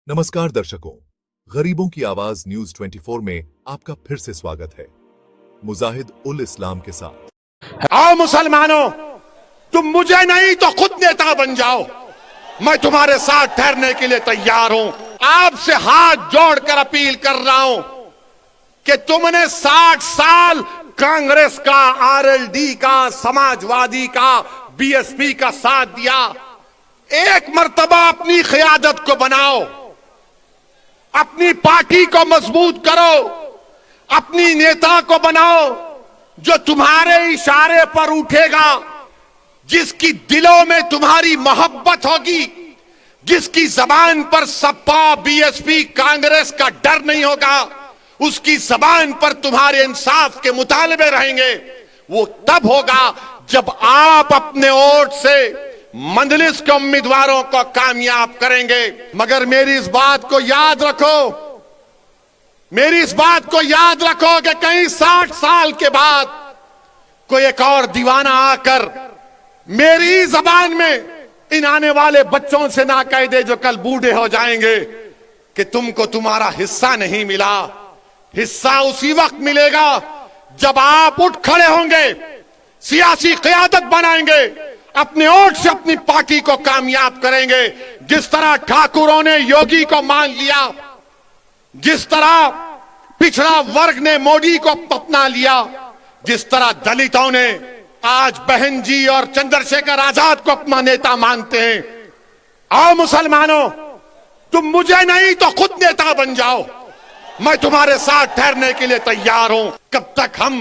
नमस्कार दर्शकों, गरीबों की आवाज न्यूज 24 में आपका फिर से स्वागत है। मुजाहिद उल इस्लाम के साथ। आओ मुसलमानों, तुम मुझे नहीं तो खुद नेता बन जाओ। मैं तुम्हारे साथ ठहरने के लिए तैयार हूं। आपसे हाथ जोड़कर अपील कर रहा हूं कि तुमने 60 साल कांग्रेस का, आरएलडी का, समाजवादी का, बीएसपी का साथ दिया। एक मर्तबा अपनी क़यादत को बनाओ, अपनी पार्टी को मजबूत करो, अपनी नेता को बनाओ जो तुम्हारे इशारे पर उठेगा, जिसकी दिलों में तुम्हारी मोहब्बत होगी, जिसकी जबान पर सपा, बीएसपी, कांग्रेस का डर नहीं होगा, उसकी जबान पर तुम्हारे इंसाफ के मुतालबे रहेंगे। वो तब होगा जब आप अपने वोट से मंजलिस के उम्मीदवारों को कामयाब करेंगे। मगर मेरी इस बात को याद रखो, मेरी इस बात को याद रखो कि कहीं 60 साल के बाद कोई एक और दीवाना आकर मेरी जबान में इन आने वाले बच्चों से ना कह दे जो कल बूढ़े हो जाएंगे कि तुमको तुम्हारा हिस्सा नहीं मिला। हिस्सा उसी वक्त मिलेगा जब आप उठ खड़े होंगे, सियासी क़यादत बनाएंगे, अपने वोट से अपनी पार्टी को कामयाब करेंगे। जिस तरह ठाकुरों ने योगी को मान लिया, जिस तरह पिछड़ा वर्ग ने मोदी को अपना लिया, जिस तरह दलितों ने आज बहन जी और चंद्रशेखर आजाद को अपना नेता मानते हैं। आओ मुसलमानों, तुम मुझे नहीं तो खुद नेता बन जाओ। मैं तुम्हारे साथ ठहरने के लिए तैयार हूं। कब तक हम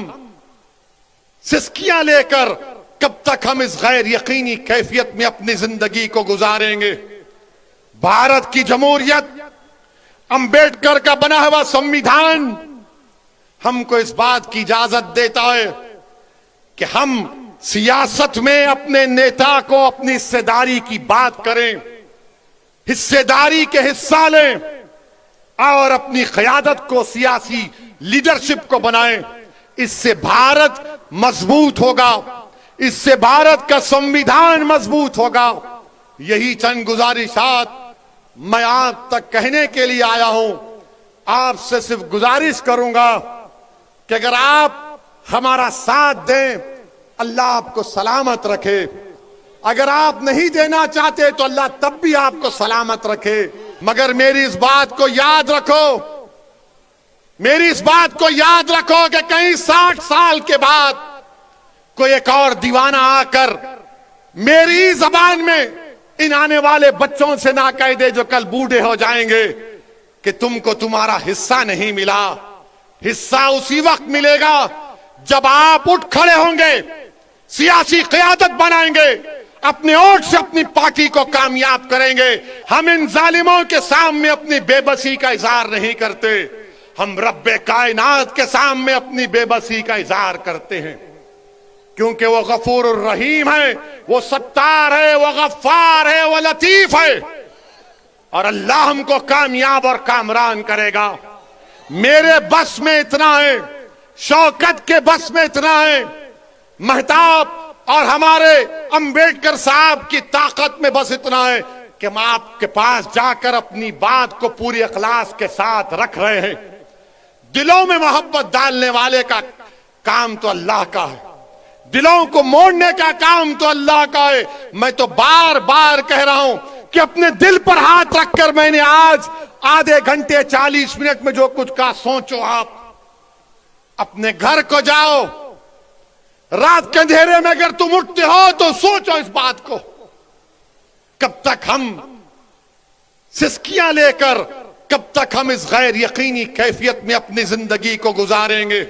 सिस्कियां लेकर, कब तक हम इस गैर यकीनी कैफियत में अपनी जिंदगी को गुजारेंगे? भारत की जमहूरियत, अंबेडकर का बना हुआ संविधान हमको इस बात की इजाजत देता है कि हम सियासत में अपने नेता को अपनी हिस्सेदारी की बात करें, हिस्सेदारी के हिस्सा लें और अपनी क़यादत को, सियासी लीडरशिप को बनाएं। इससे भारत मजबूत होगा, इससे भारत का संविधान मजबूत होगा। यही चंद गुजारिशात मैं आप तक कहने के लिए आया हूं। आपसे सिर्फ गुजारिश करूंगा कि अगर आप हमारा साथ दें, अल्लाह आपको सलामत रखे। अगर आप नहीं देना चाहते तो अल्लाह तब भी आपको सलामत रखे। मगर मेरी इस बात को याद रखो, मेरी इस बात को याद रखो कि कहीं 60 साल के बाद कोई एक और दीवाना आकर मेरी जबान में इन आने वाले बच्चों से ना कह दे जो कल बूढ़े हो जाएंगे कि तुमको तुम्हारा हिस्सा नहीं मिला। हिस्सा उसी वक्त मिलेगा जब आप उठ खड़े होंगे, सियासी क़यादत बनाएंगे, अपने वोट से अपनी पार्टी को कामयाब करेंगे। हम इन जालिमों के सामने अपनी बेबसी का इजहार नहीं करते, हम रब्बे कायनात के सामने अपनी बेबसी का इजहार करते हैं, क्योंकि वो गफूर रहीम है, वो सत्तार है, वो गफ्फार है, वो लतीफ है और अल्लाह हमको कामयाब और कामरान करेगा। मेरे बस में इतना है, शौकत के बस में इतना है, महताब और हमारे अंबेडकर साहब की ताकत में बस इतना है कि हम आपके पास जाकर अपनी बात को पूरी इखलास के साथ रख रहे हैं। दिलों में मोहब्बत डालने वाले का काम तो अल्लाह का है, दिलों को मोड़ने का काम तो अल्लाह का है। मैं तो बार बार कह रहा हूं कि अपने दिल पर हाथ रखकर मैंने आज आधे घंटे 40 मिनट में जो कुछ कहा, सोचो आप। अपने घर को जाओ, रात के अंधेरे में अगर तुम उठते हो तो सोचो इस बात को। कब तक हम सिस्कियां लेकर, कब तक हम इस गैर यकीनी कैफियत में अपनी जिंदगी को गुजारेंगे?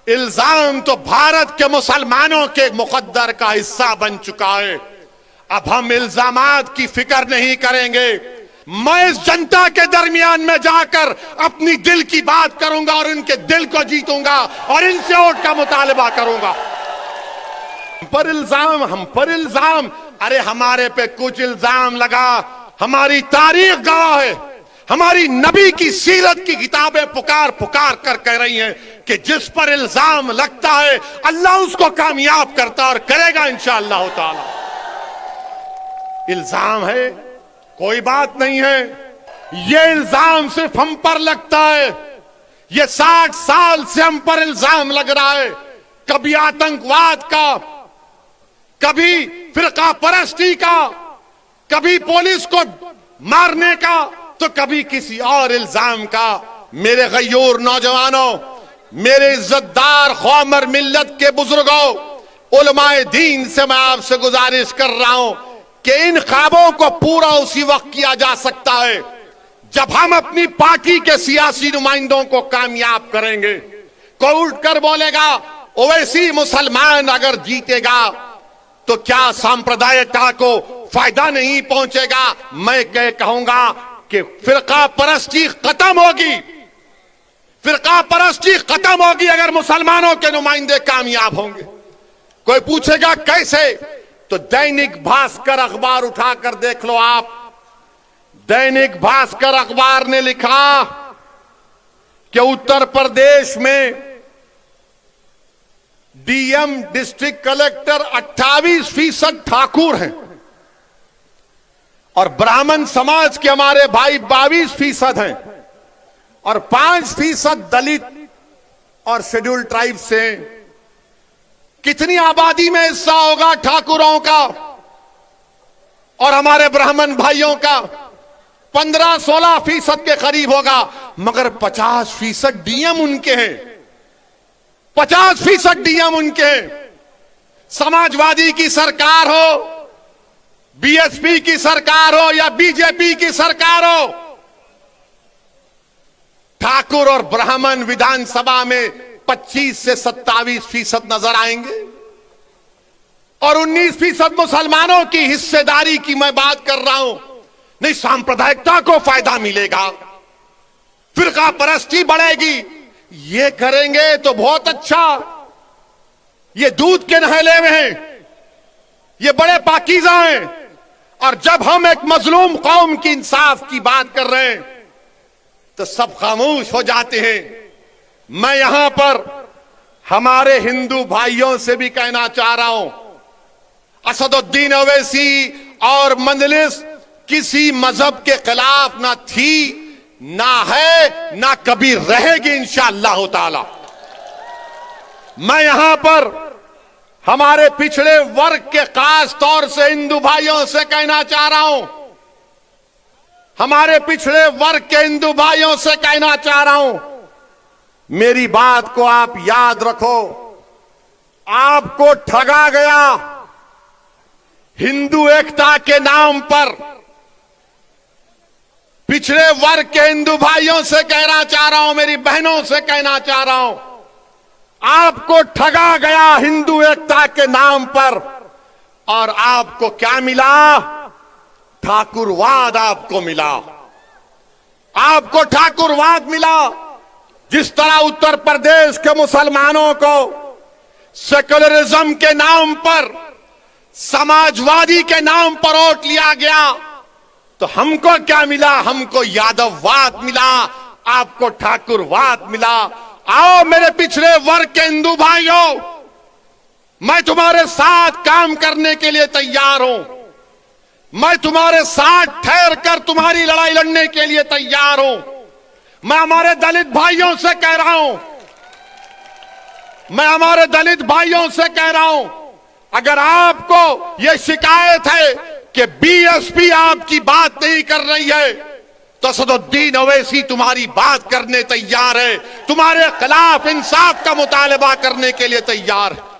इल्जाम तो भारत के मुसलमानों के मुकद्दर का हिस्सा बन चुका है। अब हम इल्जामात की फिक्र नहीं करेंगे। मैं इस जनता के दरमियान में जाकर अपनी दिल की बात करूंगा और इनके दिल को जीतूंगा और इनसे वोट का मुतालबा करूंगा। हम पर इल्जाम, अरे हमारे पे कुछ इल्जाम लगा, हमारी तारीख गवाह है, हमारी नबी की सीरत की किताबें पुकार पुकार कर कह रही हैं कि जिस पर इल्जाम लगता है अल्लाह उसको कामयाब करता और करेगा इंशाअल्लाह ताला। इल्जाम है, कोई बात नहीं है, ये इल्जाम सिर्फ हम पर लगता है। ये 60 साल से हम पर इल्जाम लग रहा है, कभी आतंकवाद का, कभी फिरका परस्ती का, कभी पुलिस को मारने का, तो कभी किसी और इल्जाम का। मेरे गयूर नौजवानों, मेरे इज्जतदार कौमर मिल्लत के बुजुर्गों, उलमाए दीन से मैं आपसे गुजारिश कर रहा हूं कि इन ख्वाबों को पूरा उसी वक्त किया जा सकता है जब हम अपनी पार्टी के सियासी नुमाइंदों को कामयाब करेंगे। कोई उठकर बोलेगा ओवैसी मुसलमान अगर जीतेगा तो क्या सांप्रदायिकता को फायदा नहीं पहुंचेगा? मैं कहूंगा कि फिरका परस्ती खत्म होगी, फिरका परस्ती खत्म होगी अगर मुसलमानों के नुमाइंदे कामयाब होंगे। कोई पूछेगा कैसे? तो दैनिक भास्कर अखबार उठाकर देख लो आप। दैनिक भास्कर अखबार ने लिखा कि उत्तर प्रदेश में डीएम डिस्ट्रिक्ट कलेक्टर 28% ठाकुर हैं और ब्राह्मण समाज के हमारे भाई 22% हैं और 5% दलित और शेड्यूल्ड ट्राइब से। कितनी आबादी में हिस्सा होगा ठाकुरों का और हमारे ब्राह्मण भाइयों का? 15-16% के करीब होगा, मगर 50% डीएम उनके हैं, 50% डीएम उनके हैं। समाजवादी की सरकार हो, बीएसपी की सरकार हो या बीजेपी की सरकार हो, ठाकुर और ब्राह्मण विधानसभा में 25 से 27% नजर आएंगे और 19% मुसलमानों की हिस्सेदारी की मैं बात कर रहा हूं। नहीं, सांप्रदायिकता को फायदा मिलेगा, फिरका परस्ती बढ़ेगी। ये करेंगे तो बहुत अच्छा, ये दूध के नहले में हैं, ये बड़े पाकीज़ा हैं। और जब हम एक मजलूम कौम की इंसाफ की बात कर रहे हैं तो सब खामोश हो जाते हैं। मैं यहां पर हमारे हिंदू भाइयों से भी कहना चाह रहा हूं, असदुद्दीन ओवैसी और मंजलिस किसी मजहब के खिलाफ ना थी, ना है, ना कभी रहेगी इंशाअल्लाह ताला। मैं यहां पर हमारे पिछड़े वर्ग के खास तौर से हिंदू भाइयों से कहना चाह रहा हूं, हमारे पिछड़े वर्ग के हिंदू भाइयों से कहना चाह रहा हूं, मेरी बात को आप याद रखो। आपको ठगा गया हिंदू एकता के नाम पर। पिछड़े वर्ग के हिंदू भाइयों से कहना चाह रहा हूं, मेरी बहनों से कहना चाह रहा हूं, आपको ठगा गया हिंदू एकता के नाम पर। और आपको क्या मिला? ठाकुरवाद आपको मिला, आपको ठाकुरवाद मिला। जिस तरह उत्तर प्रदेश के मुसलमानों को सेक्युलरिज्म के नाम पर, समाजवादी के नाम पर वोट लिया गया, तो हमको क्या मिला? हमको यादववाद मिला, आपको ठाकुरवाद मिला। आओ मेरे पिछड़े वर्ग के हिंदू भाइयों, मैं तुम्हारे साथ काम करने के लिए तैयार हूं, मैं तुम्हारे साथ ठहर कर तुम्हारी लड़ाई लड़ने के लिए तैयार हूं। मैं हमारे दलित भाइयों से कह रहा हूं, मैं हमारे दलित भाइयों से कह रहा हूं, अगर आपको यह शिकायत है कि बीएसपी आपकी बात नहीं कर रही है, तो असदुद्दीन ओवैसी तुम्हारी बात करने तैयार है, तुम्हारे खिलाफ इंसाफ का मुतालबा करने के लिए तैयार है।